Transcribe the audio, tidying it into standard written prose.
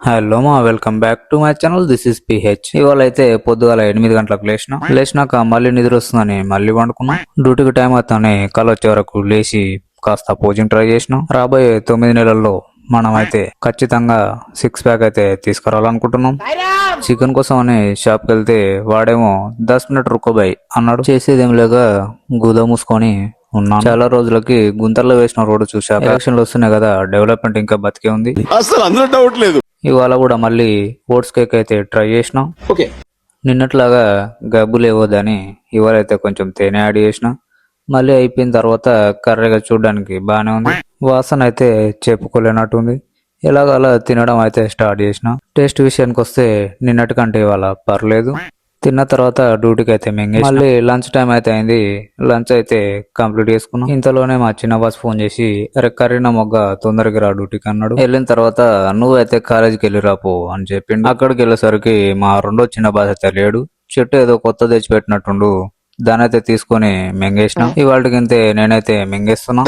Hello మా welcome back to my channel. This is pH. ఇవాళ అయితే పొద్దుగాల 8 గంటలకు లేచినాక మళ్ళీ నిద్ర వస్తుందని మళ్ళీ వండుకున్నా. డ్యూటీకి టైం అవుతానే కళ వచ్చే వరకు లేచి కాస్త పోజింగ్ ట్రై చేసినాం. రాబోయే 9 నెలల్లో మనం అయితే ఖచ్చితంగా 6 ప్యాక్ అయితే తీసుకురావాలనుకుంటున్నాం. చికెన్ కోసం అని షాప్ కి వెళ్తే వాడేమో 10 మినిట్ రుకోబాయ్ అన్నాడు. చేసేదేం లేక గుద మూసుకొని ఉన్నాను. చాలా రోజులకి గుంతల్లో వేసిన రోడ్డు చూశాక ఎలక్షన్లు వస్తున్నాయి కదా, డెవలప్మెంట్ ఇంకా బతికే ఉంది. అసలు అందులో డౌట్ లేదు. ఇవాళ కూడా మళ్ళీ ఓట్స్ కేక్ అయితే ట్రై చేసినాం. నిన్నట్లాగా గబ్బు లేవద్దని ఇవాళ అయితే కొంచెం తేనె యాడ్ చేసిన. మళ్ళీ అయిపోయిన తర్వాత కర్రీగా చూడడానికి బాగానే ఉంది. వాసన అయితే చెప్పుకోలేనట్టుంది. ఎలాగలా తినడం అయితే స్టార్ట్ చేసిన. టేస్ట్ విషయానికి వస్తే నిన్నటి కంటే ఇవాళ పర్లేదు. తిన్న తర్వాత డ్యూటీకి అయితే మింగేసి మళ్ళీ లంచ్ టైం అయితే అయింది. లంచ్ అయితే కంప్లీట్ చేసుకున్నాం. ఇంతలోనే మా చిన్న బాస్ ఫోన్ చేసి అరే కరీనా మొగ్గ తొందరగా రా డ్యూటీకి అన్నాడు. వెళ్ళిన తర్వాత నువ్వు అయితే కాలేజీకి వెళ్ళి రాపో అని చెప్పిండు. అక్కడికి వెళ్ళేసరికి మా రెండో చిన్న బాస్ అయితే లేడు. చెట్టు ఏదో కొత్త తెచ్చిపెట్టినట్టుండు. దానైతే తీసుకొని మింగేసిన. ఇవాళకి నేనైతే మింగేస్తున్నా.